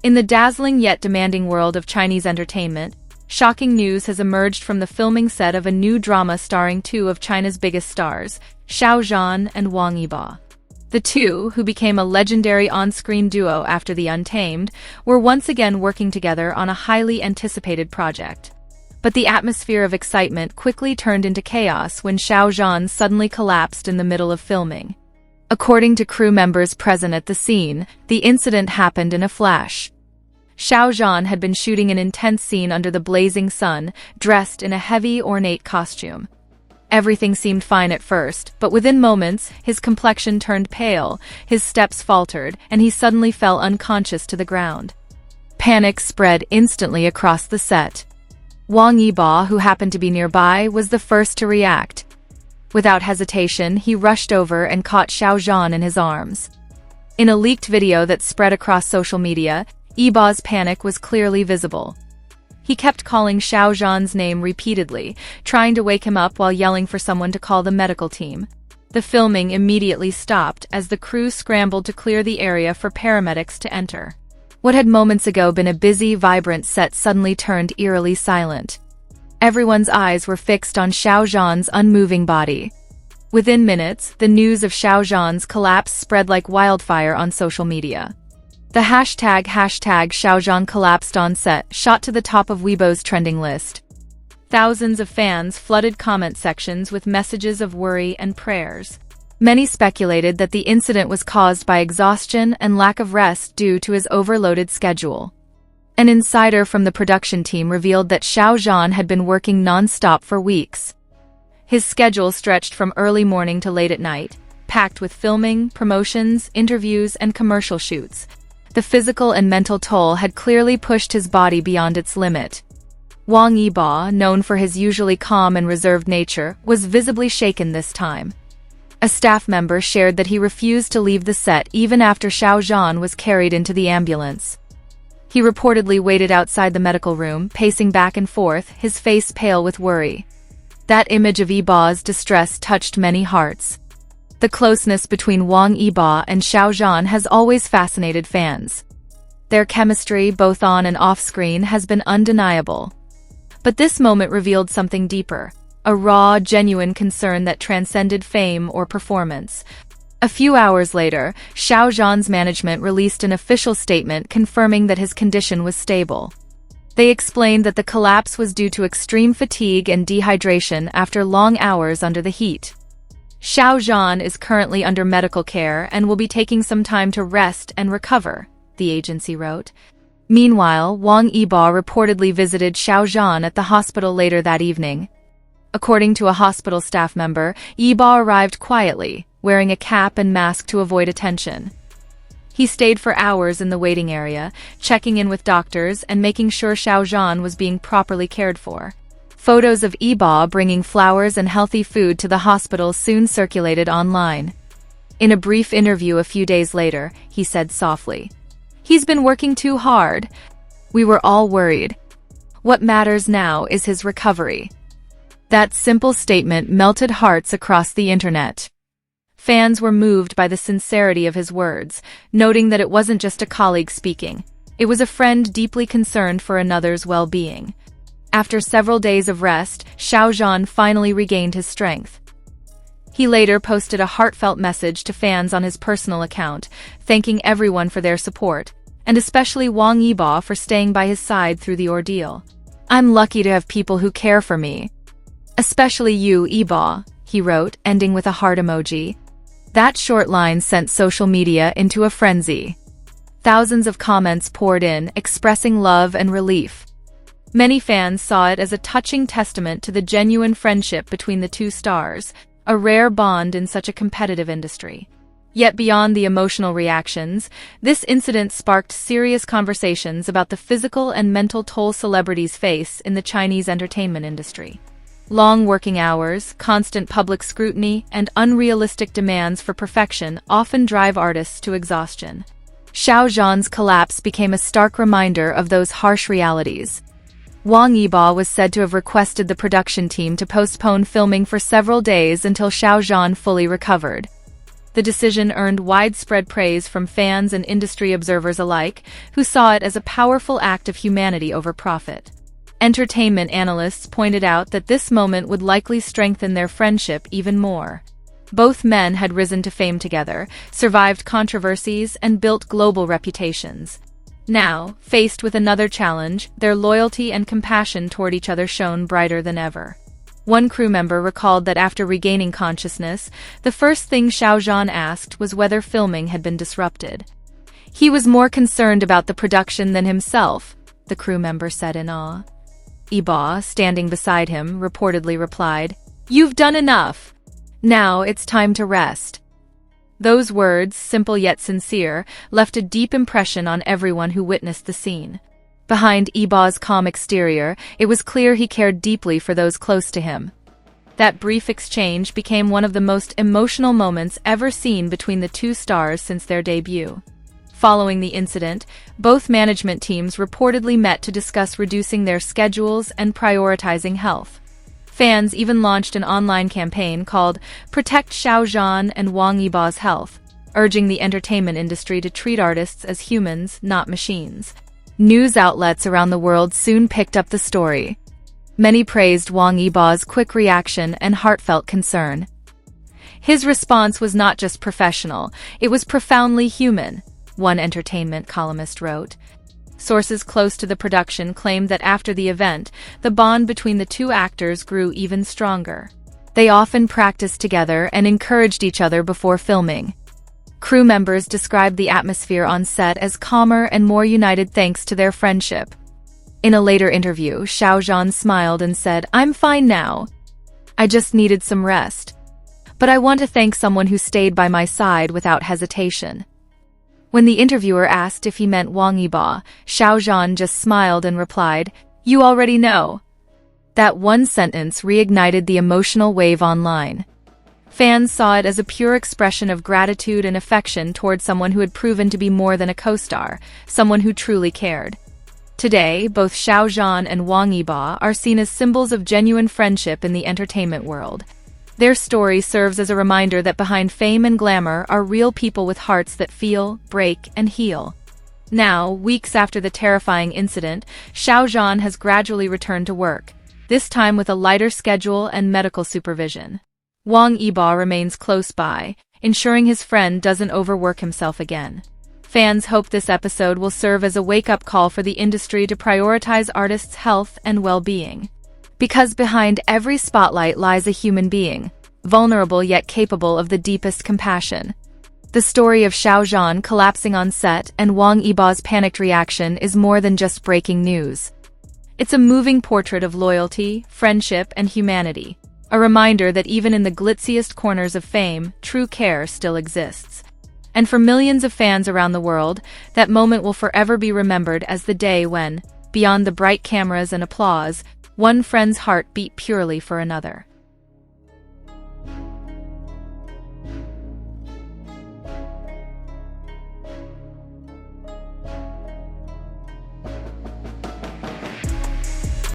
In the dazzling yet demanding world of Chinese entertainment, shocking news has emerged from the filming set of a new drama starring two of China's biggest stars, Xiao Zhan and Wang Yibo. The two, who became a legendary on-screen duo after The Untamed, were once again working together on a highly anticipated project. But the atmosphere of excitement quickly turned into chaos when Xiao Zhan suddenly collapsed in the middle of filming. According to crew members present at the scene, the incident happened in a flash. Xiao Zhan had been shooting an intense scene under the blazing sun, dressed in a heavy, ornate costume. Everything seemed fine at first, but within moments, his complexion turned pale, his steps faltered, and he suddenly fell unconscious to the ground. Panic spread instantly across the set. Wong Iba, who happened to be nearby, was the first to react. Without hesitation, he rushed over and caught Xiao Zhan in his arms. In a leaked video that spread across social media, Iba's panic was clearly visible. He kept calling Xiao Zhan's name repeatedly, trying to wake him up while yelling for someone to call the medical team. The filming immediately stopped as the crew scrambled to clear the area for paramedics to enter. What had moments ago been a busy, vibrant set suddenly turned eerily silent. Everyone's eyes were fixed on Xiao Zhan's unmoving body. Within minutes, the news of Xiao Zhan's collapse spread like wildfire on social media. The hashtag Xiao Zhan collapsed on set shot to the top of Weibo's trending list. Thousands of fans flooded comment sections with messages of worry and prayers. Many speculated that the incident was caused by exhaustion and lack of rest due to his overloaded schedule. An insider from the production team revealed that Xiao Zhan had been working non-stop for weeks. His schedule stretched from early morning to late at night, packed with filming, promotions, interviews, and commercial shoots. The physical and mental toll had clearly pushed his body beyond its limit. Wang Yibo, known for his usually calm and reserved nature, was visibly shaken this time. A staff member shared that he refused to leave the set even after Xiao Zhan was carried into the ambulance. He reportedly waited outside the medical room, pacing back and forth, his face pale with worry. That image of Yibo's distress touched many hearts. The closeness between Wang Iba and Xiao Zhan has always fascinated fans. Their chemistry, both on and off-screen, has been undeniable. But this moment revealed something deeper, a raw, genuine concern that transcended fame or performance. A few hours later, Xiao Zhan's management released an official statement confirming that his condition was stable. They explained that the collapse was due to extreme fatigue and dehydration after long hours under the heat. Xiao Zhan is currently under medical care and will be taking some time to rest and recover, the agency wrote. Meanwhile, Wang Iba reportedly visited Xiao Zhan at the hospital later that evening. According to a hospital staff member, Iba arrived quietly, wearing a cap and mask to avoid attention. He stayed for hours in the waiting area, checking in with doctors and making sure Xiao Zhan was being properly cared for. Photos of Iba bringing flowers and healthy food to the hospital soon circulated online. In a brief interview a few days later, he said softly, "He's been working too hard. We were all worried. What matters now is his recovery." That simple statement melted hearts across the internet. Fans were moved by the sincerity of his words, noting that it wasn't just a colleague speaking. It was a friend deeply concerned for another's well-being. After several days of rest, Xiao Zhan finally regained his strength. He later posted a heartfelt message to fans on his personal account, thanking everyone for their support, and especially Wang Yibo for staying by his side through the ordeal. "I'm lucky to have people who care for me. Especially you, Iba," he wrote, ending with a heart emoji. That short line sent social media into a frenzy. Thousands of comments poured in, expressing love and relief. Many fans saw it as a touching testament to the genuine friendship between the two stars, a rare bond in such a competitive industry. Yet beyond the emotional reactions, this incident sparked serious conversations about the physical and mental toll celebrities face in the Chinese entertainment industry. Long working hours, constant public scrutiny, and unrealistic demands for perfection often drive artists to exhaustion. Xiao Zhan's collapse became a stark reminder of those harsh realities. Wang Yibo was said to have requested the production team to postpone filming for several days until Xiao Zhan fully recovered. The decision earned widespread praise from fans and industry observers alike, who saw it as a powerful act of humanity over profit. Entertainment analysts pointed out that this moment would likely strengthen their friendship even more. Both men had risen to fame together, survived controversies, and built global reputations. Now, faced with another challenge, their loyalty and compassion toward each other shone brighter than ever. One crew member recalled that after regaining consciousness, the first thing Xiao Zhan asked was whether filming had been disrupted. He was more concerned about the production than himself, the crew member said in awe. Iba, standing beside him, reportedly replied, "You've done enough. Now it's time to rest." Those words, simple yet sincere, left a deep impression on everyone who witnessed the scene. Behind Iba's calm exterior, it was clear he cared deeply for those close to him. That brief exchange became one of the most emotional moments ever seen between the two stars since their debut. Following the incident, both management teams reportedly met to discuss reducing their schedules and prioritizing health. Fans even launched an online campaign called Protect Xiao Zhan and Wang Yiba's Health, urging the entertainment industry to treat artists as humans, not machines. News outlets around the world soon picked up the story. Many praised Wong Iba's quick reaction and heartfelt concern. His response was not just professional, it was profoundly human, one entertainment columnist wrote. Sources close to the production claimed that after the event, the bond between the two actors grew even stronger. They often practiced together and encouraged each other before filming. Crew members described the atmosphere on set as calmer and more united thanks to their friendship. In a later interview, Xiao Zhan smiled and said, "I'm fine now. I just needed some rest. But I want to thank someone who stayed by my side without hesitation." When the interviewer asked if he meant Wang Yibo, Xiao Zhan just smiled and replied, "You already know." That one sentence reignited the emotional wave online. Fans saw it as a pure expression of gratitude and affection toward someone who had proven to be more than a co-star, someone who truly cared. Today, both Xiao Zhan and Wang Yibo are seen as symbols of genuine friendship in the entertainment world. Their story serves as a reminder that behind fame and glamour are real people with hearts that feel, break, and heal. Now, weeks after the terrifying incident, Xiao Zhan has gradually returned to work, this time with a lighter schedule and medical supervision. Wong Iba remains close by, ensuring his friend doesn't overwork himself again. Fans hope this episode will serve as a wake-up call for the industry to prioritize artists' health and well-being. Because behind every spotlight lies a human being, vulnerable yet capable of the deepest compassion. The story of Xiao Zhan collapsing on set and Wang Yibo's panicked reaction is more than just breaking news. It's a moving portrait of loyalty, friendship, and humanity, a reminder that even in the glitziest corners of fame, true care still exists. And for millions of fans around the world, that moment will forever be remembered as the day when, beyond the bright cameras and applause, one friend's heart beat purely for another.